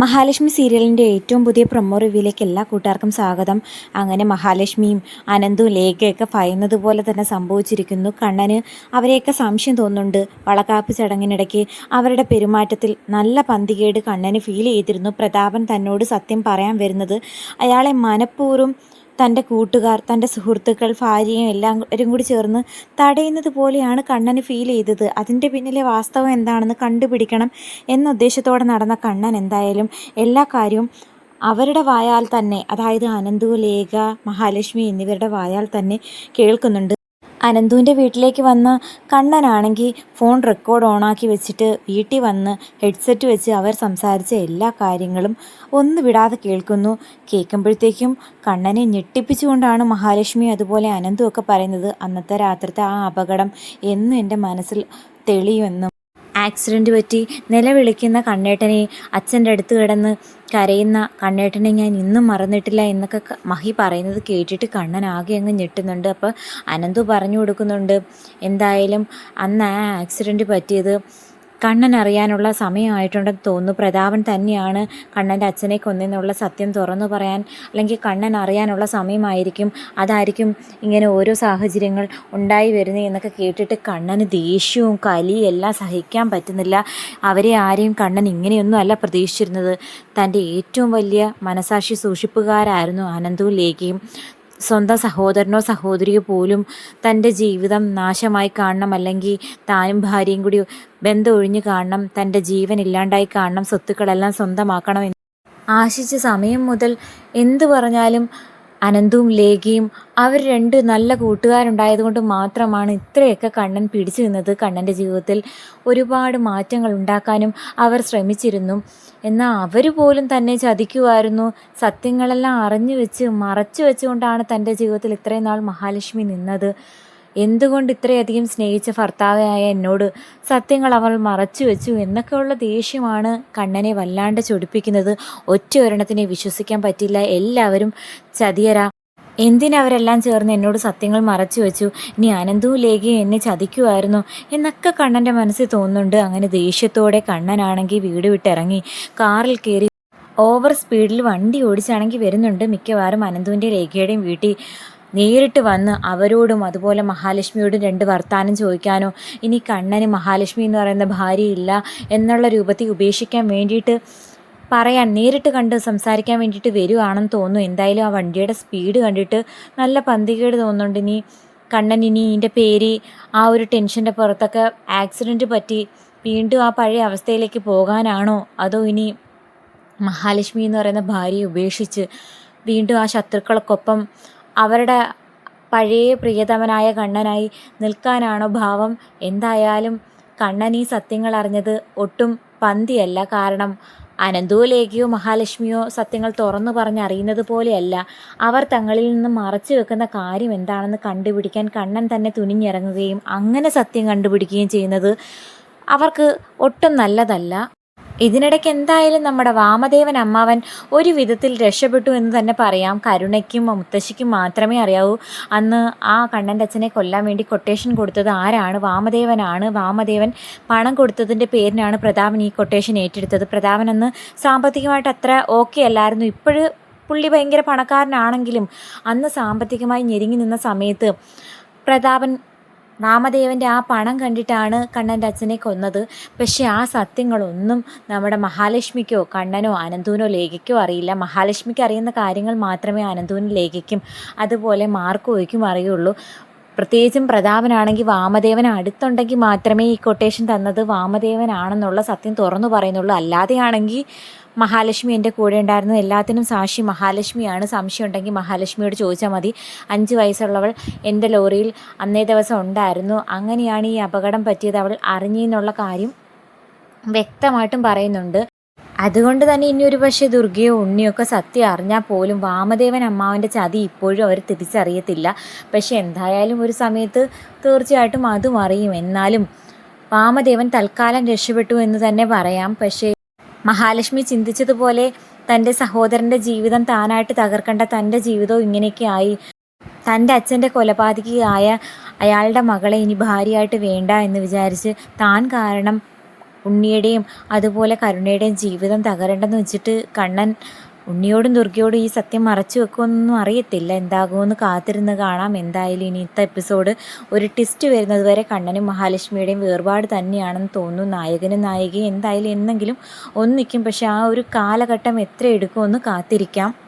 മഹാലക്ഷ്മി സീരിയലിൻ്റെ ഏറ്റവും പുതിയ പ്രൊമോ റിവ്യൂയിലേക്ക് എല്ലാ കൂട്ടുകാർക്കും സ്വാഗതം. അങ്ങനെ മഹാലക്ഷ്മിയും അനന്തും ലേഖയൊക്കെ ഭയന്നത് പോലെ തന്നെ സംഭവിച്ചിരിക്കുന്നു. കണ്ണന് അവരെയൊക്കെ സംശയം തോന്നുന്നുണ്ട്. വളകാപ്പ് ചടങ്ങിനിടയ്ക്ക് അവരുടെ പെരുമാറ്റത്തിൽ നല്ല പന്തികേട് കണ്ണന് ഫീൽ ചെയ്തിരുന്നു. പ്രതാപൻ തന്നോട് സത്യം പറയാൻ വരുന്നത് അയാളെ മനഃപൂർവ്വം തൻ്റെ കൂട്ടുകാർ, തൻ്റെ സുഹൃത്തുക്കൾ, ഭാര്യയും എല്ലാവരും കൂടി ചേർന്ന് തടയുന്നത് പോലെയാണ് കണ്ണന് ഫീൽ ചെയ്തത്. അതിൻ്റെ പിന്നിലെ വാസ്തവം എന്താണെന്ന് കണ്ടുപിടിക്കണം എന്ന ഉദ്ദേശത്തോടെ നടന്ന കണ്ണൻ എന്തായാലും എല്ലാ കാര്യവും അവരുടെ വായാൽ തന്നെ, അതായത് അനന്തു, ലേഖ, മഹാലക്ഷ്മി എന്നിവരുടെ വായാൽ തന്നെ കേൾക്കുന്നുണ്ട്. അനന്തുവിൻ്റെ വീട്ടിലേക്ക് വന്ന കണ്ണനാണെങ്കിൽ ഫോൺ റെക്കോർഡ് ഓണാക്കി വെച്ചിട്ട് വീട്ടിൽ വന്ന് ഹെഡ്സെറ്റ് വെച്ച് അവർ സംസാരിച്ച എല്ലാ കാര്യങ്ങളും ഒന്ന് വിടാതെ കേൾക്കുന്നു. കേൾക്കുമ്പോഴത്തേക്കും കണ്ണനെ ഞെട്ടിപ്പിച്ചുകൊണ്ടാണ് മഹാലക്ഷ്മി അതുപോലെ അനന്തും ഒക്കെ പറയുന്നത്, അന്നത്തെ രാത്രിത്തെ ആ അപകടം എന്നും എൻ്റെ മനസ്സിൽ തെളിയുമെന്നും, ആക്സിഡൻറ്റ് പറ്റി നിലവിളിക്കുന്ന കണ്ണേട്ടനെ, അച്ഛൻ്റെ അടുത്ത് കിടന്ന് കരയുന്ന കണ്ണേട്ടനെ ഞാൻ ഇന്നും മറന്നിട്ടില്ല എന്നൊക്കെ മഹി പറയുന്നത് കേട്ടിട്ട് കണ്ണൻ ആകെ അങ്ങ് ഞെട്ടുന്നുണ്ട്. അപ്പോൾ അനന്തു പറഞ്ഞു കൊടുക്കുന്നുണ്ട്, എന്തായാലും അന്ന് ആ ആക്സിഡൻറ്റ് പറ്റിയത് കണ്ണൻ അറിയാനുള്ള സമയമായിട്ടുണ്ടെന്ന് തോന്നുന്നു. പ്രതാപൻ തന്നെയാണ് കണ്ണൻ്റെ അച്ഛനെ കൊന്നെന്നുള്ള സത്യം തുറന്നു പറയാൻ, അല്ലെങ്കിൽ കണ്ണൻ അറിയാനുള്ള സമയമായിരിക്കും. അതായിരിക്കും ഇങ്ങനെ ഓരോ സാഹചര്യങ്ങൾ ഉണ്ടായി വരുന്നത് എന്നൊക്കെ കേട്ടിട്ട് കണ്ണന് ദേഷ്യവും കലിയും എല്ലാം സഹിക്കാൻ പറ്റുന്നില്ല. അവരെ ആരെയും കണ്ണൻ ഇങ്ങനെയൊന്നും അല്ല പ്രതീക്ഷിച്ചിരുന്നത്. തൻ്റെ ഏറ്റവും വലിയ മനസാക്ഷി സൂക്ഷിപ്പുകാരായിരുന്നു അനന്തവും ലേഖയും. സ്വന്തം സഹോദരനോ സഹോദരിയോ പോലും തൻ്റെ ജീവിതം നാശമായി കാണണം, അല്ലെങ്കിൽ താനും ഭാര്യയും കൂടി ബന്ധം ഒഴിഞ്ഞു കാണണം, തൻ്റെ ജീവൻ ഇല്ലാണ്ടായി കാണണം, സ്വത്തുക്കളെല്ലാം സ്വന്തമാക്കണം എന്ന് ആശിച്ച സമയം മുതൽ എന്തു പറഞ്ഞാലും അനന്തവും ലേഖയും അവർ രണ്ട് നല്ല കൂട്ടുകാരുണ്ടായതുകൊണ്ട് മാത്രമാണ് ഇത്രയൊക്കെ കണ്ണൻ പിടിച്ചു നിന്നത്. കണ്ണൻ്റെ ജീവിതത്തിൽ ഒരുപാട് മാറ്റങ്ങൾ ഉണ്ടാക്കാനും അവർ ശ്രമിച്ചിരുന്നു. എന്നാൽ അവർ പോലും തന്നെ ചതിക്കുമായിരുന്നു. സത്യങ്ങളെല്ലാം മറച്ചു വെച്ചുകൊണ്ടാണ് തൻ്റെ ജീവിതത്തിൽ ഇത്രയും നാൾ മഹാലക്ഷ്മി നിന്നത്. എന്തുകൊണ്ട് ഇത്രയധികം സ്നേഹിച്ച ഭർത്താവായ എന്നോട് സത്യങ്ങൾ അവൾ മറച്ചു വെച്ചു എന്നൊക്കെയുള്ള ദേഷ്യമാണ് കണ്ണനെ വല്ലാണ്ട് ചൊടിപ്പിക്കുന്നത്. ഒറ്റ ഒരെണ്ണത്തിനെ വിശ്വസിക്കാൻ പറ്റില്ല, എല്ലാവരും ചതിയരാ. എന്തിനവരെല്ലാം ചേർന്ന് എന്നോട് സത്യങ്ങൾ മറച്ചു വെച്ചു, ഇനി അനന്തവും ലേഖയും എന്നെ ചതിക്കുമായിരുന്നു എന്നൊക്കെ കണ്ണൻ്റെ മനസ്സിൽ തോന്നുന്നുണ്ട്. അങ്ങനെ ദേഷ്യത്തോടെ കണ്ണനാണെങ്കിൽ വീട് വിട്ടിറങ്ങി കാറിൽ കയറി ഓവർ സ്പീഡിൽ വണ്ടി ഓടിച്ചാണെങ്കിൽ വരുന്നുണ്ട്. മിക്കവാറും അനന്തുവിൻ്റെ ലേഖയുടെയും വീട്ടിൽ നേരിട്ട് വന്ന് അവരോടും അതുപോലെ മഹാലക്ഷ്മിയോടും രണ്ട് വർത്താനം ചോദിക്കാനോ, ഇനി കണ്ണന് മഹാലക്ഷ്മി എന്ന് പറയുന്ന ഭാര്യയില്ല എന്നുള്ള രൂപത്തിൽ ഉപേക്ഷിക്കാൻ വേണ്ടിയിട്ട് പറയാൻ, നേരിട്ട് കണ്ട് സംസാരിക്കാൻ വേണ്ടിയിട്ട് വരുവാണെന്ന് തോന്നുന്നു. എന്തായാലും ആ വണ്ടിയുടെ സ്പീഡ് കണ്ടിട്ട് നല്ല പന്തികേട് തോന്നുന്നുണ്ട്. ഇനി കണ്ണൻ ഇതിൻ്റെ പേര് ആ ഒരു ടെൻഷൻ്റെ പുറത്തൊക്കെ ആക്സിഡൻറ്റ് പറ്റി വീണ്ടും ആ പഴയ അവസ്ഥയിലേക്ക് പോകാനാണോ, അതോ ഇനി മഹാലക്ഷ്മി എന്ന് പറയുന്ന ഭാര്യയെ ഉപേക്ഷിച്ച് വീണ്ടും ആ ശത്രുക്കൾക്കൊപ്പം അവരുടെ പഴയ പ്രിയതമനായ കണ്ണനായി നിൽക്കാനാണോ ഭാവം? എന്തായാലും കണ്ണൻ ഈ സത്യങ്ങൾ അറിഞ്ഞത് ഒട്ടും പന്തിയല്ല. കാരണം അനന്തോ ലേഖയോ മഹാലക്ഷ്മിയോ സത്യങ്ങൾ തുറന്നു പറഞ്ഞറിയുന്നത് പോലെയല്ല. അവർ തങ്ങളിൽ നിന്ന് മറച്ചു വെക്കുന്ന കാര്യം എന്താണെന്ന് കണ്ടുപിടിക്കാൻ കണ്ണൻ തന്നെ തുനിഞ്ഞിറങ്ങുകയും അങ്ങനെ സത്യം കണ്ടുപിടിക്കുകയും ചെയ്യുന്നത് അവർക്ക് ഒട്ടും നല്ലതല്ല. ഇതിനിടയ്ക്ക് എന്തായാലും നമ്മുടെ വാമദേവൻ അമ്മാവൻ ഒരു വിധത്തിൽ രക്ഷപ്പെട്ടു എന്ന് തന്നെ പറയാം. കരുണയ്ക്കും മുത്തശ്ശിക്കും മാത്രമേ അറിയാവൂ അന്ന് ആ കണ്ണൻ്റെ അച്ഛനെ കൊല്ലാൻ വേണ്ടി കൊട്ടേഷൻ കൊടുത്തത് ആരാണ്. വാമദേവനാണ്. വാമദേവൻ പണം കൊടുത്തതിൻ്റെ പേരിനാണ് പ്രതാപൻ ഈ കൊട്ടേഷൻ ഏറ്റെടുത്തത്. പ്രതാപൻ അന്ന് സാമ്പത്തികമായിട്ട് അത്ര ഓക്കെ അല്ലായിരുന്നു. ഇപ്പോഴും പുള്ളി ഭയങ്കര പണക്കാരനാണെങ്കിലും അന്ന് സാമ്പത്തികമായി ഞെരുങ്ങി നിന്ന സമയത്ത് പ്രതാപൻ വാമദേവൻ്റെ ആ പണം കണ്ടിട്ടാണ് കണ്ണൻ്റെ അച്ഛനെ കൊന്നത്. പക്ഷേ ആ സത്യങ്ങളൊന്നും നമ്മുടെ മഹാലക്ഷ്മിക്കോ കണ്ണനോ അനന്തുവിനോ ലേഖയ്ക്കോ അറിയില്ല. മഹാലക്ഷ്മിക്ക് അറിയുന്ന കാര്യങ്ങൾ മാത്രമേ അനന്തുവിനും ലേഖയ്ക്കും അതുപോലെ മാർക്കോയ്ക്കും അറിയുള്ളൂ. പ്രത്യേകിച്ചും പ്രതാപനാണെങ്കിൽ വാമദേവൻ അടുത്തുണ്ടെങ്കിൽ മാത്രമേ ഈ കൊട്ടേഷൻ തന്നത് വാമദേവനാണെന്നുള്ള സത്യം തുറന്നു പറയുന്നുള്ളൂ. അല്ലാതെയാണെങ്കിൽ മഹാലക്ഷ്മി എൻ്റെ കൂടെ ഉണ്ടായിരുന്നു, എല്ലാത്തിനും സാക്ഷി മഹാലക്ഷ്മിയാണ്, സംശയം ഉണ്ടെങ്കിൽ മഹാലക്ഷ്മിയോട് ചോദിച്ചാൽ മതി, 5 വയസ്സുള്ളവൾ എൻ്റെ ലോറിയിൽ അന്നേ ദിവസം ഉണ്ടായിരുന്നു, അങ്ങനെയാണ് ഈ അപകടം പറ്റിയത്, അവൾ അറിഞ്ഞെന്നുള്ള കാര്യം വ്യക്തമായിട്ടും പറയുന്നുണ്ട്. അതുകൊണ്ട് തന്നെ ഇനി ഒരു പക്ഷേ ദുർഗയോ ഉണ്ണിയോ ഒക്കെ സത്യം അറിഞ്ഞാൽ പോലും വാമദേവൻ അമ്മാവൻ്റെ ചതി ഇപ്പോഴും അവർ തിരിച്ചറിയത്തില്ല. പക്ഷെ എന്തായാലും ഒരു സമയത്ത് തീർച്ചയായിട്ടും അതും അറിയും. എന്നാലും വാമദേവൻ തൽക്കാലം രക്ഷപ്പെട്ടു എന്ന് തന്നെ പറയാം. പക്ഷേ മഹാലക്ഷ്മി ചിന്തിച്ചതുപോലെ തൻ്റെ സഹോദരൻ്റെ ജീവിതം താനായിട്ട് തകർക്കേണ്ട തൻ്റെ ജീവിതവും ഇങ്ങനെയൊക്കെ ആയി. തൻ്റെ അച്ഛൻ്റെ കൊലപാതകിയായ അയാളുടെ മകളെ ഇനി ഭാര്യയായിട്ട് വേണ്ട എന്ന് വിചാരിച്ച് താൻ കാരണം ഉണ്ണിയുടെയും അതുപോലെ കരുണയുടെയും ജീവിതം തകരണ്ടെന്ന് വെച്ചിട്ട് കണ്ണൻ ഉണ്ണിയോടും ദുർഗയോടും ഈ സത്യം മറച്ചു വെക്കുമെന്നൊന്നും അറിയത്തില്ല. എന്താകുമെന്ന് കാത്തിരുന്ന് കാണാം. എന്തായാലും ഇനിയത്തെ എപ്പിസോഡ് ഒരു ട്വിസ്റ്റ് വരുന്നത് വരെ കണ്ണനും മഹാലക്ഷ്മിയുടെയും വേർപാട് തന്നെയാണെന്ന് തോന്നുന്നു. നായകനും നായികയും എന്തായാലും എന്നെങ്കിലും ഒന്നിക്കും. പക്ഷെ ആ ഒരു കാലഘട്ടം എത്ര എടുക്കുമെന്ന് കാത്തിരിക്കാം.